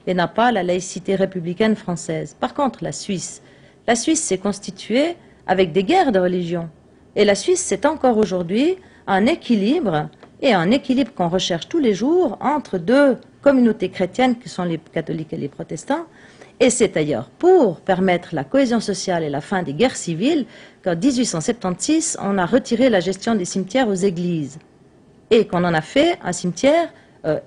et n'a pas la laïcité républicaine française. Par contre, la Suisse s'est constituée avec des guerres de religion. Et la Suisse, c'est encore aujourd'hui un équilibre, et un équilibre qu'on recherche tous les jours entre deux communautés chrétiennes qui sont les catholiques et les protestants. Et c'est d'ailleurs pour permettre la cohésion sociale et la fin des guerres civiles qu'en 1876, on a retiré la gestion des cimetières aux églises. Et qu'on en a fait un cimetière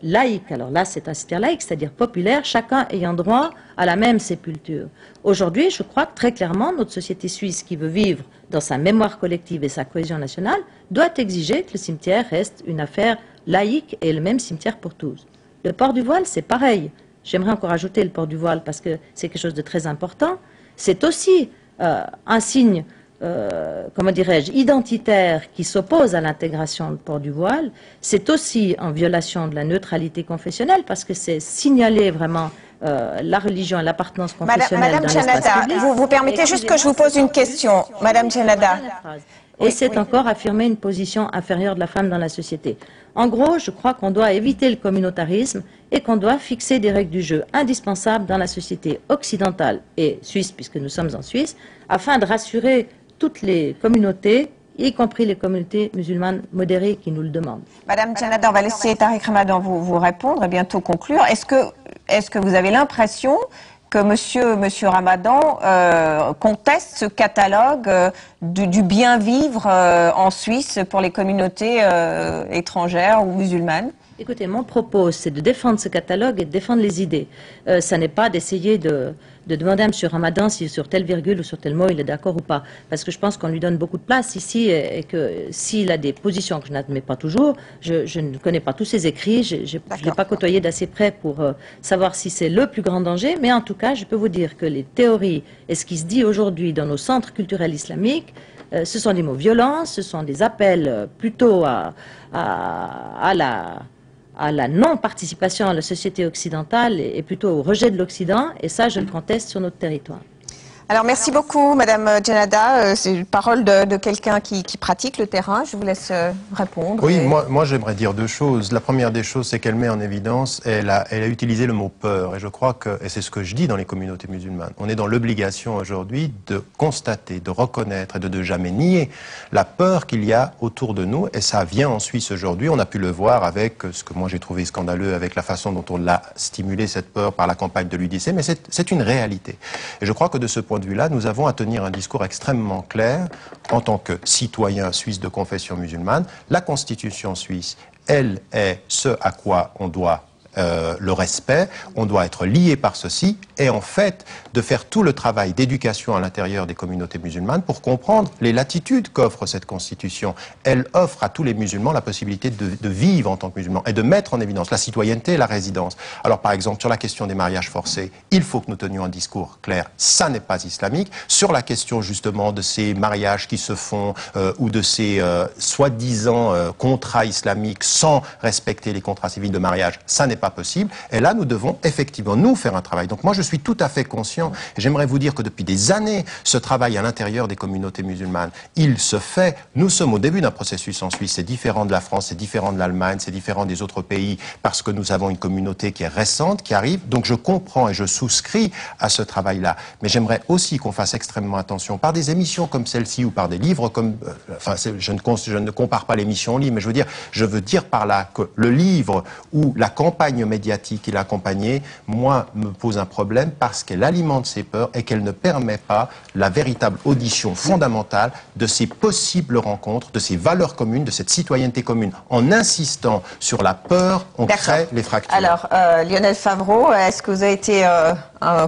laïque. Alors là, c'est un cimetière laïque, c'est-à-dire populaire, chacun ayant droit à la même sépulture. Aujourd'hui, je crois que très clairement, notre société suisse qui veut vivre dans sa mémoire collective et sa cohésion nationale doit exiger que le cimetière reste une affaire laïque et le même cimetière pour tous. Le port du voile, c'est pareil. J'aimerais encore ajouter le port du voile parce que c'est quelque chose de très important. C'est aussi un signe, comment dirais-je, identitaire qui s'oppose à l'intégration du port du voile. C'est aussi en violation de la neutralité confessionnelle parce que c'est signaler vraiment la religion et l'appartenance confessionnelle Madame dans l'espace public. vous permettez juste que je vous pose une question, Madame Djenada. Et c'est encore affirmer une position inférieure de la femme dans la société. En gros, je crois qu'on doit éviter le communautarisme et qu'on doit fixer des règles du jeu indispensables dans la société occidentale et suisse, puisque nous sommes en Suisse, afin de rassurer toutes les communautés, y compris les communautés musulmanes modérées qui nous le demandent. Madame Djenada, on va laisser Tariq Ramadan vous répondre et bientôt conclure. Est-ce que vous avez l'impression que Monsieur Ramadan conteste ce catalogue du bien vivre en Suisse pour les communautés étrangères ou musulmanes? Écoutez, mon propos, c'est de défendre ce catalogue et de défendre les idées. Ça n'est pas d'essayer de demander à M. Ramadan si sur telle virgule ou sur tel mot il est d'accord ou pas. Parce que je pense qu'on lui donne beaucoup de place ici et que s'il a des positions que je n'admets pas toujours, je ne connais pas tous ses écrits, je ne l'ai pas côtoyé d'assez près pour savoir si c'est le plus grand danger. Mais en tout cas, je peux vous dire que les théories et ce qui se dit aujourd'hui dans nos centres culturels islamiques, ce sont des mots violents, ce sont des appels plutôt à la non-participation à la société occidentale et plutôt au rejet de l'Occident, et ça, je le conteste sur notre territoire. Alors, merci beaucoup, Madame Djenada. C'est une parole de quelqu'un qui pratique le terrain. Je vous laisse répondre. Oui, moi j'aimerais dire deux choses. La première des choses, c'est qu'elle met en évidence, elle a utilisé le mot peur. Et je crois que, et c'est ce que je dis dans les communautés musulmanes, on est dans l'obligation aujourd'hui de constater, de reconnaître et de ne jamais nier la peur qu'il y a autour de nous. Et ça vient en Suisse aujourd'hui. On a pu le voir avec ce que moi j'ai trouvé scandaleux, avec la façon dont on l'a stimulé, cette peur, par la campagne de l'UDC. Mais c'est une réalité. Et je crois que de ce point de vue-là, nous avons à tenir un discours extrêmement clair en tant que citoyens suisses de confession musulmane. La Constitution suisse, elle est ce à quoi on doit le respect, on doit être lié par ceci, et en fait, de faire tout le travail d'éducation à l'intérieur des communautés musulmanes pour comprendre les latitudes qu'offre cette Constitution. Elle offre à tous les musulmans la possibilité de vivre en tant que musulmans et de mettre en évidence la citoyenneté et la résidence. Alors, par exemple, sur la question des mariages forcés, il faut que nous tenions un discours clair. Ça n'est pas islamique. Sur la question, justement, de ces mariages qui se font ou de ces soi-disant contrats islamiques sans respecter les contrats civils de mariage, ça n'est pas possible. Et là, nous devons effectivement, nous, faire un travail. Donc moi, je suis tout à fait conscient. Et j'aimerais vous dire que depuis des années, ce travail à l'intérieur des communautés musulmanes, il se fait. Nous sommes au début d'un processus en Suisse. C'est différent de la France, c'est différent de l'Allemagne, c'est différent des autres pays, parce que nous avons une communauté qui est récente, qui arrive. Donc je comprends et je souscris à ce travail-là. Mais j'aimerais aussi qu'on fasse extrêmement attention, par des émissions comme celle-ci ou par des livres comme... je ne compare pas l'émission au livre, mais je veux dire par là que le livre ou la campagne médiatique qui l'accompagnait, moi, me pose un problème parce qu'elle alimente ces peurs et qu'elle ne permet pas la véritable audition fondamentale de ces possibles rencontres, de ces valeurs communes, de cette citoyenneté commune. En insistant sur la peur, on crée les fractures. Alors, Lionel Favreau, est-ce que vous avez été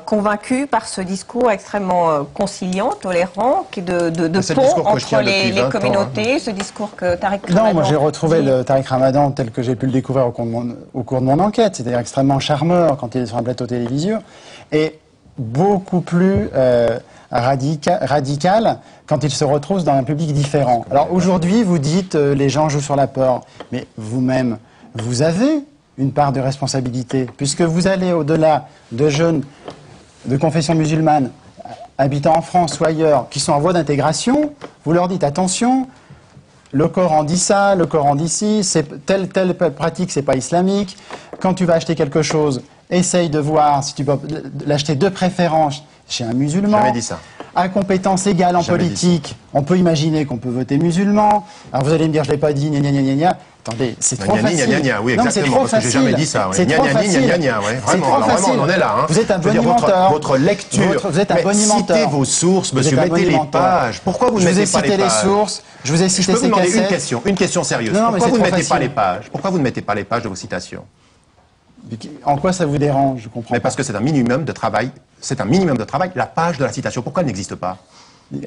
convaincu par ce discours extrêmement conciliant, tolérant, de pont entre les communautés, ce discours que Tariq Ramadan... Non, moi j'ai retrouvé le Tariq Ramadan tel que j'ai pu le découvrir au cours de mon enquête, c'est-à-dire extrêmement charmeur quand il est sur un plateau télévisé, et beaucoup plus radical quand il se retrouve dans un public différent. Alors aujourd'hui, vous dites les gens jouent sur la peur, mais vous-même, vous avez une part de responsabilité, puisque vous allez au-delà de jeunes de confession musulmane habitant en France ou ailleurs, qui sont en voie d'intégration, vous leur dites attention, le Coran dit ça, le Coran dit ci, telle pratique, c'est pas islamique. Quand tu vas acheter quelque chose, essaye de voir si tu peux l'acheter de préférence chez un musulman. Jamais dit ça. À compétence égale en Jamais dit politique, on peut imaginer qu'on peut voter musulman. Alors vous allez me dire, je l'ai pas dit, gna gna gna gna gna. Attendez, c'est trop Gna gna facile. gna gna, oui, Non, mais c'est exactement, trop parce que j'ai facile. jamais dit ça. Ouais. C'est Gna trop gna gna facile. gna gna, ouais. C'est Vraiment, trop alors vraiment, facile. on en est là. Hein. Vous êtes un Je veux dire, bonimenteur. votre lecture. Vous êtes un Mais bonimenteur. citez vos sources, monsieur. Vous êtes un Mettez les bonimenteur. pages. Pourquoi vous ne Je vous ai mettez pas cité les les pages? sources, je vous ai Je cité peux vous ces demander cassettes. une question sérieuse. Non, mais Pourquoi c'est vous ne trop mettez pas facile. les pages? Pourquoi vous ne mettez pas les pages de vos citations? En quoi ça vous dérange? Je comprends Mais pas. parce que c'est un minimum de travail. C'est un minimum de travail. La page de la citation. Pourquoi elle n'existe pas?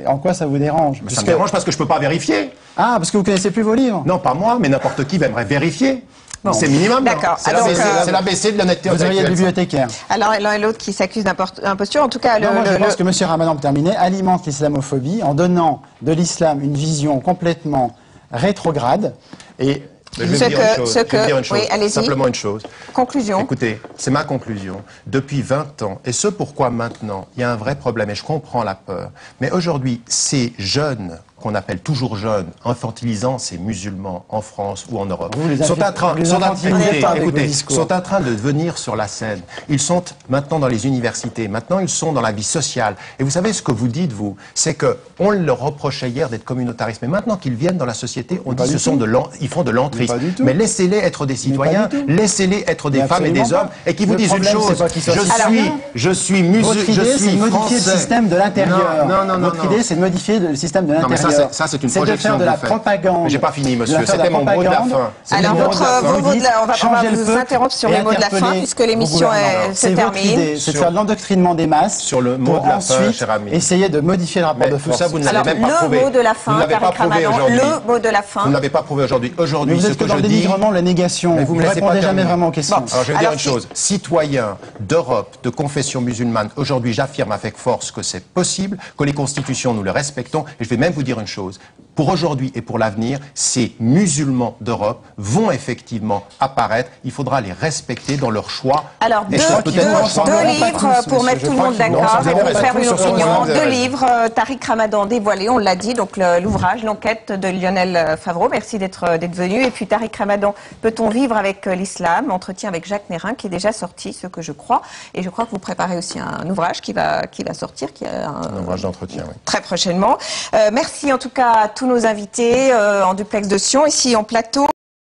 En quoi ça vous dérange? Ça Puisque- me dérange parce que je peux pas vérifier. Ah, parce que vous connaissez plus vos livres. Non, pas moi, mais n'importe qui aimerait vérifier. Bon. C'est minimum. D'accord. C'est Alors, l'ABC de l'honnêteté Vous auriez le intellectuelle. bibliothécaire. Alors, l'un et l'autre qui s'accusent d'imposture. En tout cas, Non, moi, je pense que M. Ramadan, pour terminer, alimente l'islamophobie en donnant de l'islam une vision complètement rétrograde. Et Mais je vais vous dire une chose. Je vais vous dire une chose. Oui, allez-y. Simplement une chose. Conclusion. Écoutez, c'est ma conclusion. Depuis 20 ans, et ce pourquoi maintenant, il y a un vrai problème, et je comprends la peur. Mais aujourd'hui, ces jeunes, qu'on appelle toujours jeunes, infantilisant ces musulmans en France ou en Europe, Vous les sont en train, vous les sont en- infantilisez écoutez, pas avec vos écoutez, discours. sont en train de venir sur la scène. Ils sont maintenant dans les universités, maintenant ils sont dans la vie sociale. Et vous savez ce que vous dites, vous, c'est que on leur reprochait hier d'être communautaristes, mais maintenant qu'ils viennent dans la société, on Pas dit du ce sont tout. ils font de l'entrisme. Mais pas du tout. Mais laissez-les être des citoyens, du tout. laissez-les être des Mais femmes et des absolument hommes, pas. et qui vous Le disent une problème, chose. c'est pas qu'ils soient Je citoyens. suis votre musulman, idée, je c'est suis de modifier français. le système de l'intérieur. Non. Votre idée, c'est de modifier le système de Non, mais l'intérieur. ça, c'est une C'est de projection faire de que la vous faites. propagande. Mais j'ai pas fini, monsieur. De faire de la C'était mon mot de la propagande. fin. C'est Alors, le mot de la fin. vos mots de la- on va Changer le vous peuple interrompre sur et les mots de la fin, interpeller puisque l'émission vos gouvernants. se C'est votre termine. idée, c'est de faire de l'endoctrinement des masses Sur le mot pour de la fin, ensuite cher ami. essayer de modifier le rapport Mais de tout force. ça, vous ne l'avez Alors, même pas le prouvé. mot de la Vous fin, ne l'avez pas Tariq prouvé Ramadan, aujourd'hui. le mot de la fin. Vous ne l'avez pas prouvé aujourd'hui. Mais Aujourd'hui, vous ce êtes que que dans je le dis... dénigrement, la négation. Mais vous Vous me ne laissez pas répondez jamais terminer. vraiment aux questions. Bon. Alors je vais Alors, dire une chose, citoyens d'Europe, de confession musulmane, aujourd'hui j'affirme avec force que c'est possible, que les constitutions nous le respectons, et je vais même vous dire une chose, pour aujourd'hui et pour l'avenir, ces musulmans d'Europe vont effectivement apparaître, il faudra les respecter dans leur choix. Alors, Et deux, je crois peut-être deux- qu'on ressemblera deux pas livres tous, pour monsieur. mettre Je tout le crois monde que non, d'accord vous et avez pour raison, faire une tous, opinion. heureusement, vous avez Deux raison. livres, Tariq Ramadan dévoilé, on l'a dit, donc l'ouvrage, l'enquête de Lionel Favreau. Merci d'être venu. Et puis Tariq Ramadan, peut-on vivre avec l'islam? Entretien avec Jacques Nérin, qui est déjà sorti, ce que je crois. Et je crois que vous préparez aussi un ouvrage qui va sortir, qui a Un ouvrage d'entretien, oui. très prochainement. Merci en tout cas à tous nos invités en duplex de Sion, ici en plateau.